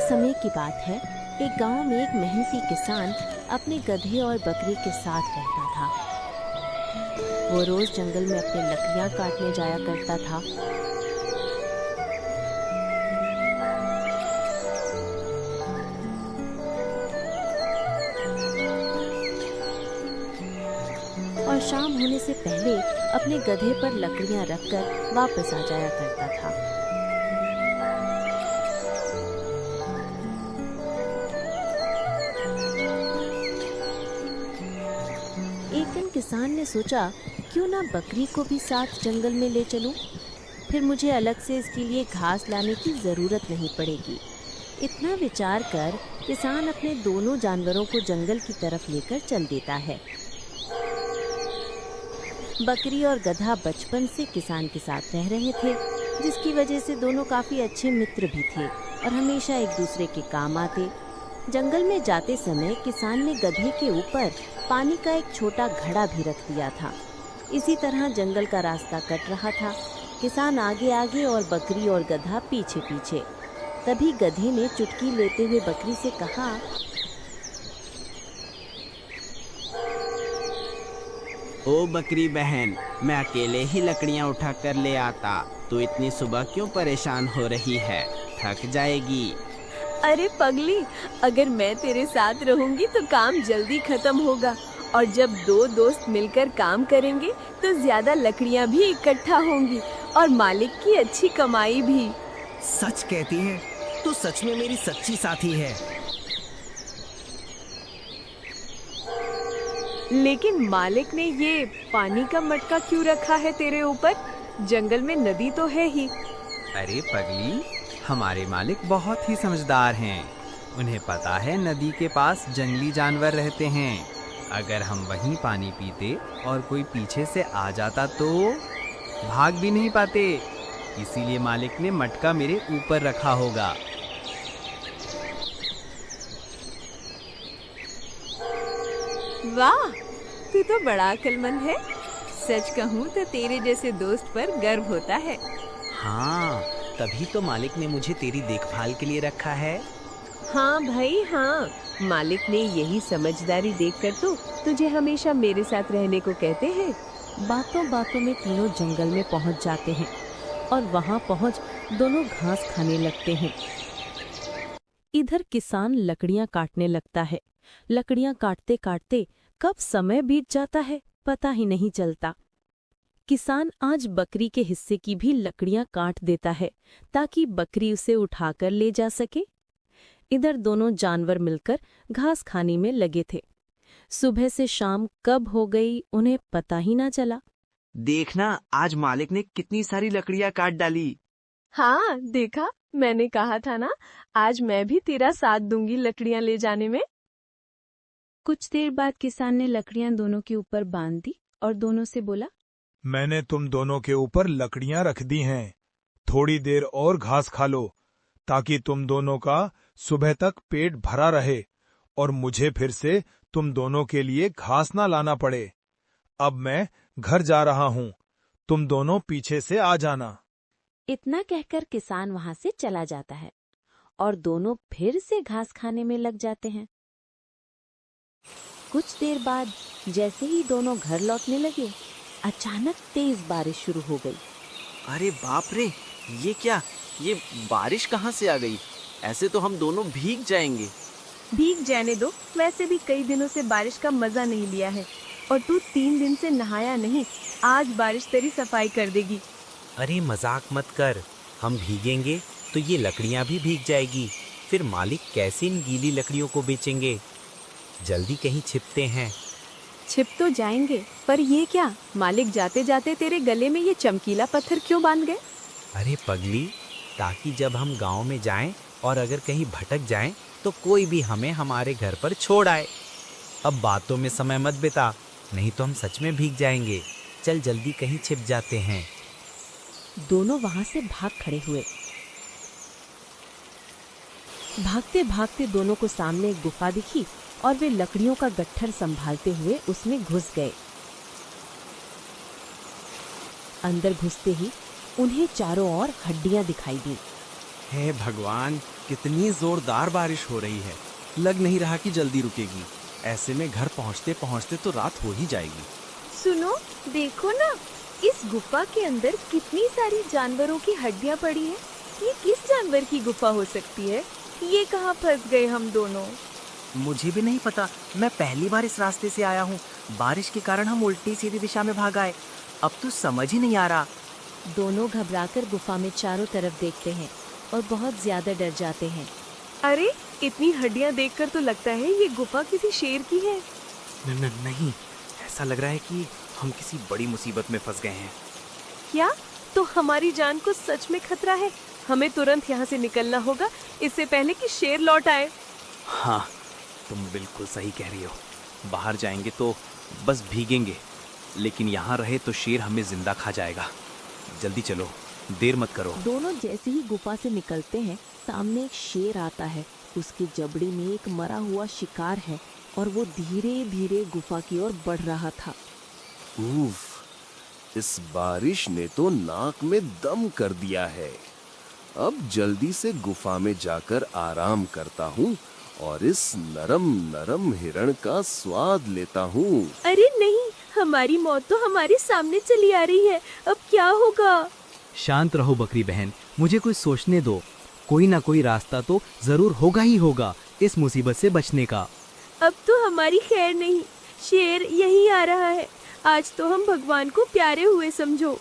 समय की बात है, एक गांव में एक मेहनती किसान अपने गधे और बकरी के साथ रहता था। वो रोज जंगल में अपनी लकड़ियां काटने जाया करता था। और शाम होने से पहले अपने गधे पर लकड़ियां रखकर वापस आ जाया करता था। एक दिन किसान ने सोचा, क्यों ना बकरी को भी साथ जंगल में ले चलूं? फिर मुझे अलग से इसके लिए घास लाने की जरूरत नहीं पड़ेगी। इतना विचार कर किसान अपने दोनों जानवरों को जंगल की तरफ लेकर चल देता है। बकरी और गधा बचपन से किसान के साथ रह रहे थे, जिसकी वजह से दोनों काफी अच्छे मित्र भी थे और हमेशा एक दूसरे के काम आते। जंगल में जाते समय किसान ने गधे के ऊपर पानी का एक छोटा घड़ा भी रख दिया था। इसी तरह जंगल का रास्ता कट रहा था। किसान आगे आगे और बकरी और गधा पीछे पीछे। तभी गधे ने चुटकी लेते हुए बकरी से कहा, ओ बकरी बहन, मैं अकेले ही लकड़ियाँ उठा कर ले आता। तू इतनी सुबह क्यों परेशान हो रही है? थक जाएगी। अरे पगली, अगर मैं तेरे साथ रहूंगी तो काम जल्दी खत्म होगा और जब दो दोस्त मिलकर काम करेंगे तो ज्यादा लकड़ियाँ भी इकट्ठा होंगी और मालिक की अच्छी कमाई भी। सच कहती है, तू सच में मेरी सच्ची साथी है। लेकिन मालिक ने ये पानी का मटका क्यों रखा है तेरे ऊपर? जंगल में नदी तो है ही। अरे पगली, हमारे मालिक बहुत ही समझदार हैं। उन्हें पता है नदी के पास जंगली जानवर रहते हैं। अगर हम वहीं पानी पीते और कोई पीछे से आ जाता तो भाग भी नहीं पाते। इसीलिए मालिक ने मटका मेरे ऊपर रखा होगा। वाह, तू तो बड़ा अक्लमंद है। सच कहूँ तो तेरे जैसे दोस्त पर गर्व होता है। हाँ, तभी तो मालिक ने मुझे तेरी देखभाल के लिए रखा है। हाँ भाई हाँ, मालिक ने यही समझदारी देखकर तो तुझे हमेशा मेरे साथ रहने को कहते हैं। बातों बातों में तीनों जंगल में पहुंच जाते हैं और वहां पहुंच दोनों घास खाने लगते हैं। इधर किसान लकड़ियां काटने लगता है। लकड़ियां काटते काटते कब समय बीत जाता है पता ही नहीं चलता। किसान आज बकरी के हिस्से की भी लकड़ियां काट देता है ताकि बकरी उसे उठाकर ले जा सके। इधर दोनों जानवर मिलकर घास खाने में लगे थे। सुबह से शाम कब हो गई उन्हें पता ही ना चला। देखना, आज मालिक ने कितनी सारी लकड़ियाँ काट डाली। हाँ देखा, मैंने कहा था ना, आज मैं भी तेरा साथ दूंगी लकड़ियाँ ले जाने में। कुछ देर बाद किसान ने लकड़ियां दोनों के ऊपर बांध दी और दोनों से बोला, मैंने तुम दोनों के ऊपर लकड़ियां रख दी हैं। थोड़ी देर और घास खा लो ताकि तुम दोनों का सुबह तक पेट भरा रहे और मुझे फिर से तुम दोनों के लिए घास ना लाना पड़े। अब मैं घर जा रहा हूँ, तुम दोनों पीछे से आ जाना। इतना कहकर किसान वहां से चला जाता है और दोनों फिर से घास खाने में लग जाते हैं। कुछ देर बाद जैसे ही दोनों घर लौटने लगे, अचानक तेज बारिश शुरू हो गई। अरे बाप रे, ये क्या? ये बारिश कहाँ से आ गई? ऐसे तो हम दोनों भीग जाएंगे। भीग जाने दो, वैसे भी कई दिनों से बारिश का मजा नहीं लिया है और तू 3 दिन से नहाया नहीं। आज बारिश तेरी सफाई कर देगी। अरे मजाक मत कर, हम भीगेंगे तो ये लकड़ियाँ भी भीग जाएगी। फिर मालिक कैसे इन गीली लकड़ियों को बेचेंगे? जल्दी कहीं छिपते हैं। छिप तो जाएंगे, पर ये क्या? मालिक जाते जाते तेरे गले में ये चमकीला पत्थर क्यों बांध गए? अरे पगली, ताकि जब हम गांव में जाएं और अगर कहीं भटक जाएं तो कोई भी हमें हमारे घर पर छोड़ आए। अब बातों में समय मत बिता, नहीं तो हम सच में भीग जाएंगे। चल जल्दी कहीं छिप जाते हैं। दोनों वहां से भाग खड़े हुए। भागते भागते दोनों को सामने एक गुफा दिखी और वे लकड़ियों का गट्ठर संभालते हुए उसमें घुस गए। अंदर घुसते ही उन्हें चारों ओर हड्डियां दिखाई दी। हे भगवान, कितनी जोरदार बारिश हो रही है। लग नहीं रहा कि जल्दी रुकेगी। ऐसे में घर पहुंचते पहुंचते तो रात हो ही जाएगी। सुनो, देखो ना, इस गुफा के अंदर कितनी सारी जानवरों की हड्डियां पड़ी है। ये किस जानवर की गुफा हो सकती है? ये कहाँ फंस गए हम दोनों? मुझे भी नहीं पता। मैं पहली बार इस रास्ते से आया हूँ। बारिश के कारण हम उल्टी सीधी दिशा में भाग आए। अब तो समझ ही नहीं आ रहा। दोनों घबराकर गुफा में चारों तरफ देखते हैं और बहुत ज्यादा डर जाते हैं। अरे, इतनी हड्डियां देखकर तो लगता है ये गुफा किसी शेर की है। नहीं, ऐसा लग रहा है कि हम किसी बड़ी मुसीबत में फंस गए हैं। क्या? तो हमारी जान को सच में खतरा है। हमें तुरंत यहाँ से निकलना होगा, इससे पहले कि शेर लौट आए। हाँ, तुम बिल्कुल सही कह रही हो। बाहर जाएंगे तो बस भीगेंगे, लेकिन यहाँ रहे तो शेर हमें जिंदा खा जाएगा। जल्दी चलो, देर मत करो। दोनों जैसे ही गुफा से निकलते हैं, सामने एक शेर आता है। उसकी जबड़ी में एक मरा हुआ शिकार है और वो धीरे धीरे गुफा की ओर बढ़ रहा था। उफ, इस बारिश ने तो नाक में दम कर दिया है। अब जल्दी से गुफा में जाकर आराम करता हूँ और इस नरम नरम हिरण का स्वाद लेता हूँ। अरे नहीं, हमारी मौत तो हमारे सामने चली आ रही है। अब क्या होगा? शांत रहो बकरी बहन, मुझे कुछ सोचने दो। कोई ना कोई रास्ता तो जरूर होगा ही होगा इस मुसीबत से बचने का। अब तो हमारी खैर नहीं, शेर यहीं आ रहा है। आज तो हम भगवान को प्यारे हुए समझो।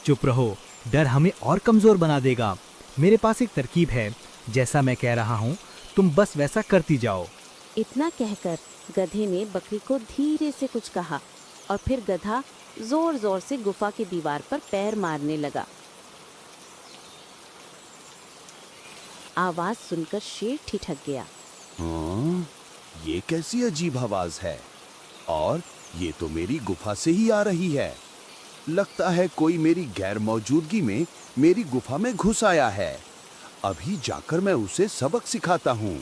चुप रहो, डर हमें और कमजोर बना देगा। मेरे पास एक तरकीब है, जैसा मैं कह रहा हूँ तुम बस वैसा करती जाओ। इतना कहकर गधे ने बकरी को धीरे से कुछ कहा और फिर गधा जोर जोर से गुफा की दीवार पर पैर मारने लगा। आवाज सुनकर शेर ठिठक गया। हाँ, ये कैसी अजीब आवाज है? और ये तो मेरी गुफा से ही आ रही है। लगता है कोई मेरी गैर मौजूदगी में मेरी गुफा में घुस आया है। अभी जाकर मैं उसे सबक सिखाता हूँ।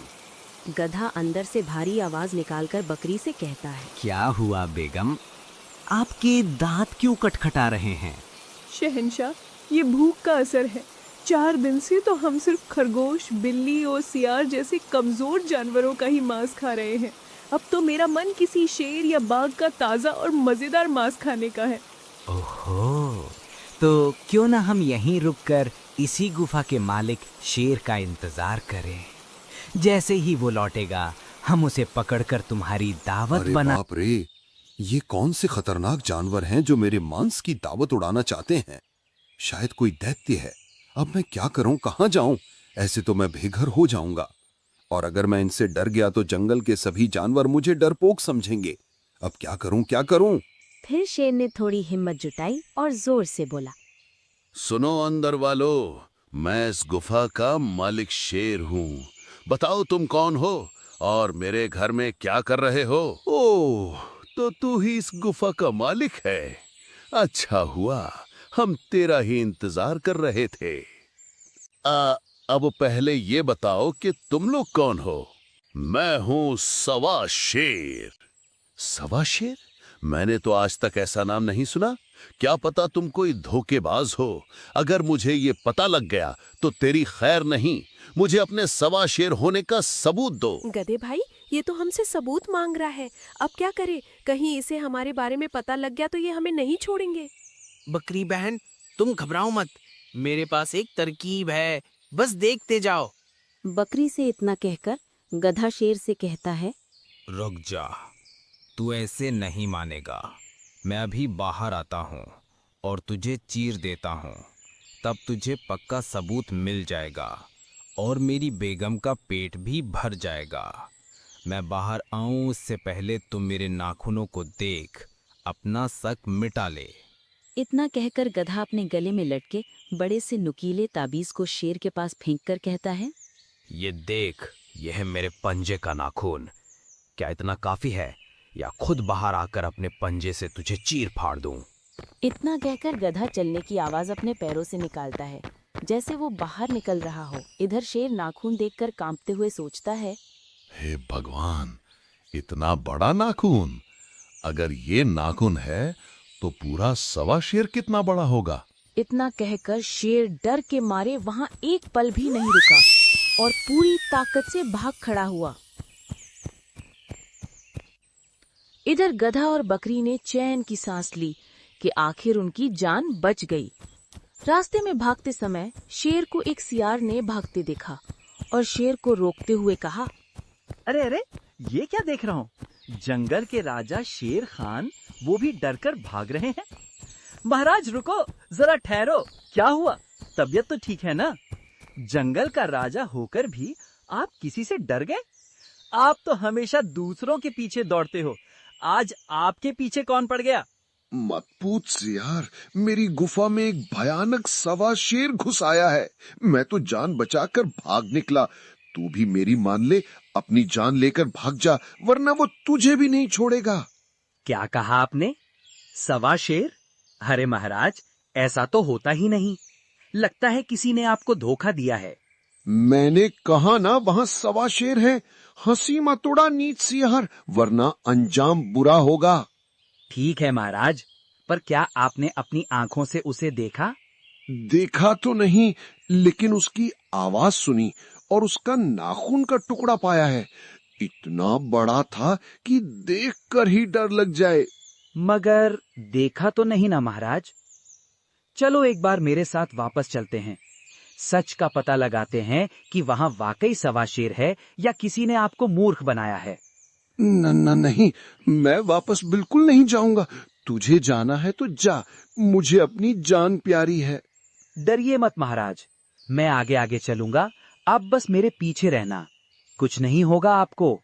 गधा अंदर से भारी आवाज निकालकर बकरी से कहता है। क्या हुआ बेगम, आपके दांत क्यों खटखटा रहे हैं? शहंशाह, ये भूख का असर है। 4 दिन से तो हम सिर्फ खरगोश, बिल्ली और सियार जैसे कमजोर जानवरों का ही मांस खा रहे हैं। अब तो मेरा मन किसी शेर या बाघ का ताज़ा और मज़ेदार मांस खाने का है। ओहो, तो क्यों ना हम यहीं रुककर इसी गुफा के मालिक शेर का इंतजार करें। जैसे ही वो लौटेगा हम उसे पकड़कर तुम्हारी दावत अरे बना। बाप रे, ये कौन से खतरनाक जानवर हैं जो मेरे मांस की दावत उड़ाना चाहते हैं? शायद कोई दैत्य है। अब मैं क्या करूं, कहां जाऊं? ऐसे तो मैं बेघर हो जाऊंगा, और अगर मैं इनसे डर गया तो जंगल के सभी जानवर मुझे डरपोक समझेंगे। अब क्या करूं, क्या करूं? फिर शेर ने थोड़ी हिम्मत जुटाई और जोर से बोला। सुनो अंदर वालों, मैं इस गुफा का मालिक शेर हूँ। बताओ तुम कौन हो और मेरे घर में क्या कर रहे हो? ओह, तो तू ही इस गुफा का मालिक है। अच्छा हुआ, हम तेरा ही इंतजार कर रहे थे। अब पहले ये बताओ कि तुम लोग कौन हो? मैं हूँ सवा शेर। सवा शेर? मैंने तो आज तक ऐसा नाम नहीं सुना। क्या पता तुम कोई धोखेबाज हो। अगर मुझे ये पता लग गया तो तेरी खैर नहीं। मुझे अपने सवा शेर होने का सबूत दो। गधे भाई, ये तो हमसे सबूत मांग रहा है। अब क्या करे? कहीं इसे हमारे बारे में पता लग गया तो ये हमें नहीं छोड़ेंगे। बकरी बहन, तुम घबराओ मत। मेरे पास एक तरकीब है, बस देखते जाओ। बकरी से इतना कहकर गधा शेर से कहता है। रुक जा, तू ऐसे नहीं मानेगा। मैं अभी बाहर आता हूँ और तुझे चीर देता हूँ, तब तुझे पक्का सबूत मिल जाएगा और मेरी बेगम का पेट भी भर जाएगा। मैं बाहर आऊँ उससे पहले तुम मेरे नाखूनों को देख अपना शक मिटा ले। इतना कहकर गधा अपने गले में लटके बड़े से नुकीले ताबीज को शेर के पास फेंककर कहता है। ये देख, यह है मेरे पंजे का नाखून। क्या इतना काफी है या खुद बाहर आकर अपने पंजे से तुझे चीर फाड़ दूं? इतना कहकर गधा चलने की आवाज अपने पैरों से निकालता है। जैसे वो बाहर निकल रहा हो, इधर शेर नाखून देखकर कांपते हुए सोचता है। हे भगवान, इतना बड़ा नाखून! अगर ये नाखून है तो पूरा सवा शेर कितना बड़ा होगा? इतना कहकर शेर डर के मारे वहां एक पल भी नहीं रुका और पूरी ताकत से भाग खड़ा हुआ। इधर गधा और बकरी ने चैन की सांस ली कि आखिर उनकी जान बच गई। रास्ते में भागते समय शेर को एक सियार ने भागते देखा और शेर को रोकते हुए कहा, अरे अरे, ये क्या देख रहा हूँ? जंगल के राजा शेर खान वो भी डरकर भाग रहे हैं। महाराज रुको, जरा ठहरो, क्या हुआ? तबीयत तो ठीक है ना? जंगल का राजा होकर भी आप किसी से डर गए? आप तो हमेशा दूसरों के पीछे दौड़ते हो, आज आपके पीछे कौन पड़ गया? मत पूछ यार, मेरी गुफा में एक भयानक सवा शेर घुस आया है। मैं तो जान बचाकर भाग निकला। तू भी मेरी मान ले, अपनी जान लेकर भाग जा, वरना वो तुझे भी नहीं छोड़ेगा। क्या कहा आपने? सवा शेर? अरे महाराज, ऐसा तो होता ही नहीं। लगता है किसी ने आपको धोखा दिया है। मैंने कहा ना, वहां सवा शेर है। हंसी मत उड़ा नीच सियार, वरना अंजाम बुरा होगा। ठीक है महाराज, पर क्या आपने अपनी आंखों से उसे देखा? देखा तो नहीं, लेकिन उसकी आवाज सुनी और उसका नाखून का टुकड़ा पाया है। इतना बड़ा था कि देखकर ही डर लग जाए। मगर देखा तो नहीं ना महाराज। चलो एक बार मेरे साथ वापस चलते हैं, सच का पता लगाते हैं कि वहां वाकई सवा शेर है या किसी ने आपको मूर्ख बनाया है। नहीं, मैं वापस बिल्कुल नहीं जाऊंगा। तुझे जाना है तो जा, मुझे अपनी जान प्यारी है। डरिए मत महाराज, मैं आगे आगे चलूंगा, आप बस मेरे पीछे रहना, कुछ नहीं होगा आपको।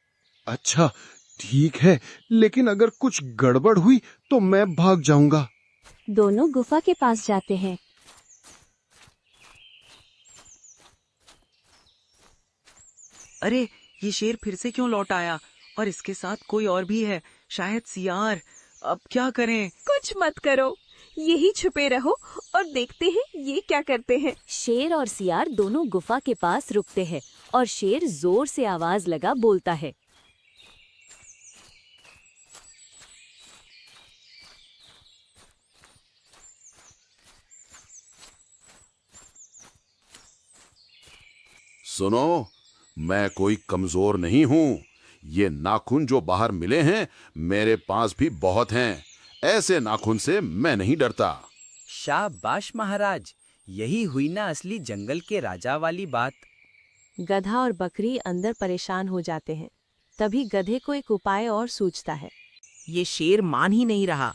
अच्छा ठीक है, लेकिन अगर कुछ गड़बड़ हुई तो मैं भाग जाऊंगा। दोनों गुफा के पास जाते हैं। अरे, ये शेर फिर से क्यों लौट आया? और इसके साथ कोई और भी है, शायद सियार। अब क्या करें? कुछ मत करो, यही छुपे रहो और देखते हैं ये क्या करते हैं। शेर और सियार दोनों गुफा के पास रुकते हैं और शेर जोर से आवाज लगा बोलता है, सुनो, मैं कोई कमजोर नहीं हूं। ये नाखून जो बाहर मिले हैं, मेरे पास भी बहुत हैं। ऐसे नाखून से मैं नहीं डरता। शाबाश महाराज, यही हुई ना असली जंगल के राजा वाली बात। गधा और बकरी अंदर परेशान हो जाते हैं। तभी गधे को एक उपाय और सूझता है। ये शेर मान ही नहीं रहा,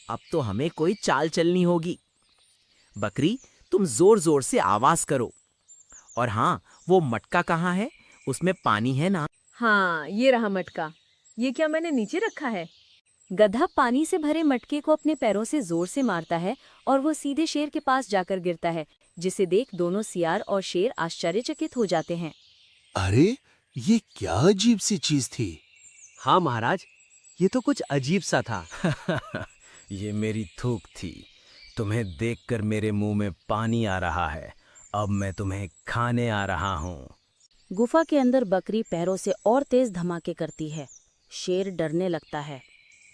अब तो हमें कोई चाल चलनी होगी। बकरी, तुम जोर जोर से आवाज करो। और हाँ, वो मटका कहाँ है? उसमें पानी है ना? हाँ, ये रहा मटका। ये क्या मैंने नीचे रखा है? गधा पानी से भरे मटके को अपने पैरों से जोर से मारता है और वो सीधे शेर के पास जाकर गिरता है, जिसे देख दोनों सियार और शेर आश्चर्यचकित हो जाते हैं। अरे, ये क्या अजीब सी चीज थी? हाँ महाराज, ये तो कुछ अजीब सा था। ये मेरी थूक थी। तुम्हें देखकर मेरे मुंह में पानी आ रहा है। अब मैं तुम्हें खाने आ रहा हूँ। गुफा के अंदर बकरी पैरों से और तेज धमाके करती है। शेर डरने लगता है।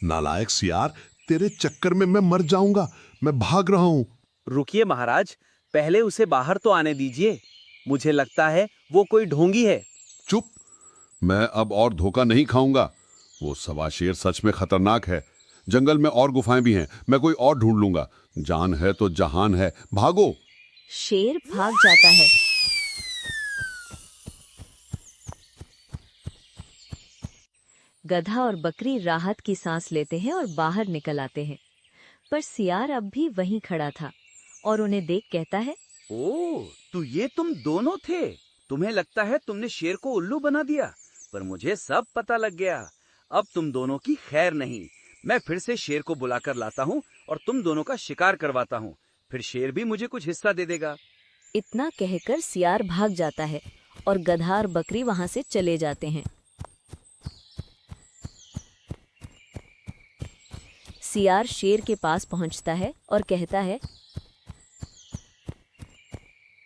नालायक सियार, तेरे चक्कर में मैं मर जाऊंगा। मैं भाग रहा हूँ। रुकिए महाराज, पहले उसे बाहर तो आने दीजिए। मुझे लगता है वो कोई ढोंगी है। चुप, मैं अब और धोखा नहीं खाऊंगा। वो सवा शेर सच में खतरनाक है। जंगल में और गुफाएं भी हैं, मैं कोई और ढूंढ लूंगा। जान है तो जहान है, भागो। शेर भाग जाता है। गधा और बकरी राहत की सांस लेते हैं और बाहर निकल आते हैं, पर सियार अब भी वहीं खड़ा था और उन्हें देख कहता है, ओह, तो ये तुम दोनों थे। तुम्हें लगता है तुमने शेर को उल्लू बना दिया, पर मुझे सब पता लग गया। अब तुम दोनों की खैर नहीं। मैं फिर से शेर को बुलाकर लाता हूँ और तुम दोनों का शिकार करवाता हूँ। फिर शेर भी मुझे कुछ हिस्सा दे देगा। इतना कहकर सियार भाग जाता है और गधा और बकरी वहां से चले जाते हैं। सियार शेर के पास पहुंचता है और कहता है,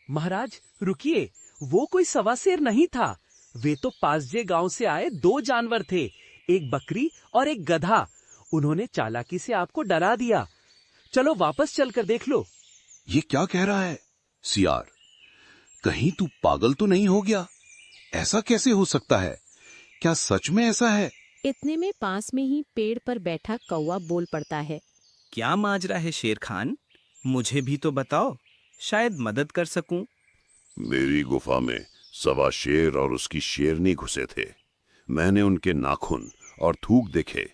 महाराज रुकिए, वो कोई सवा शेर नहीं था। वे तो पासजे गांव से आए दो जानवर थे, एक बकरी और एक गधा। उन्होंने चालाकी से आपको डरा दिया। चलो वापस चलकर देख लो। ये क्या कह रहा है? सियार, कहीं तू पागल तो नहीं हो गया? ऐसा कैसे हो सकता है? क्या सच में ऐसा है? इतने में पास में ही पेड़ पर बैठा कौवा बोल पड़ता है। क्या माजरा है शेर खान? मुझे भी तो बताओ, शायद मदद कर सकूं। मेरी गुफा में सवा शेर और उसकी शेरनी घुसे थे। मैंने उनके नाखून और थूक देखे,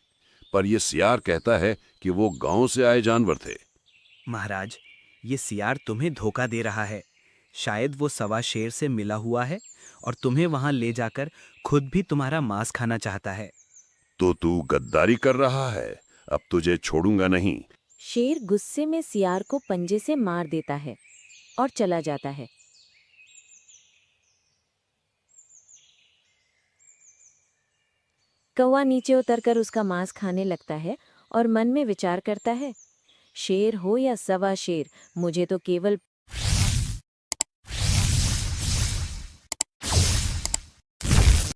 पर यह सियार कहता है कि वो गांव से आए जानवर थे। महाराज, ये सियार तुम्हें धोखा दे रहा है। शायद वो सवा शेर से मिला हुआ है और तुम्हें वहां ले जाकर खुद भी तुम्हारा मांस खाना चाहता है। तो तू गद्दारी कर रहा है। अब तुझे छोड़ूंगा नहीं। शेर गुस्से में सियार को पंजे से मार देता है और चला जाता है। कौवा नीचे उतरकर उसका मांस खाने लगता है और मन में विचार करता है, शेर हो या सवा शेर, मुझे तो केवल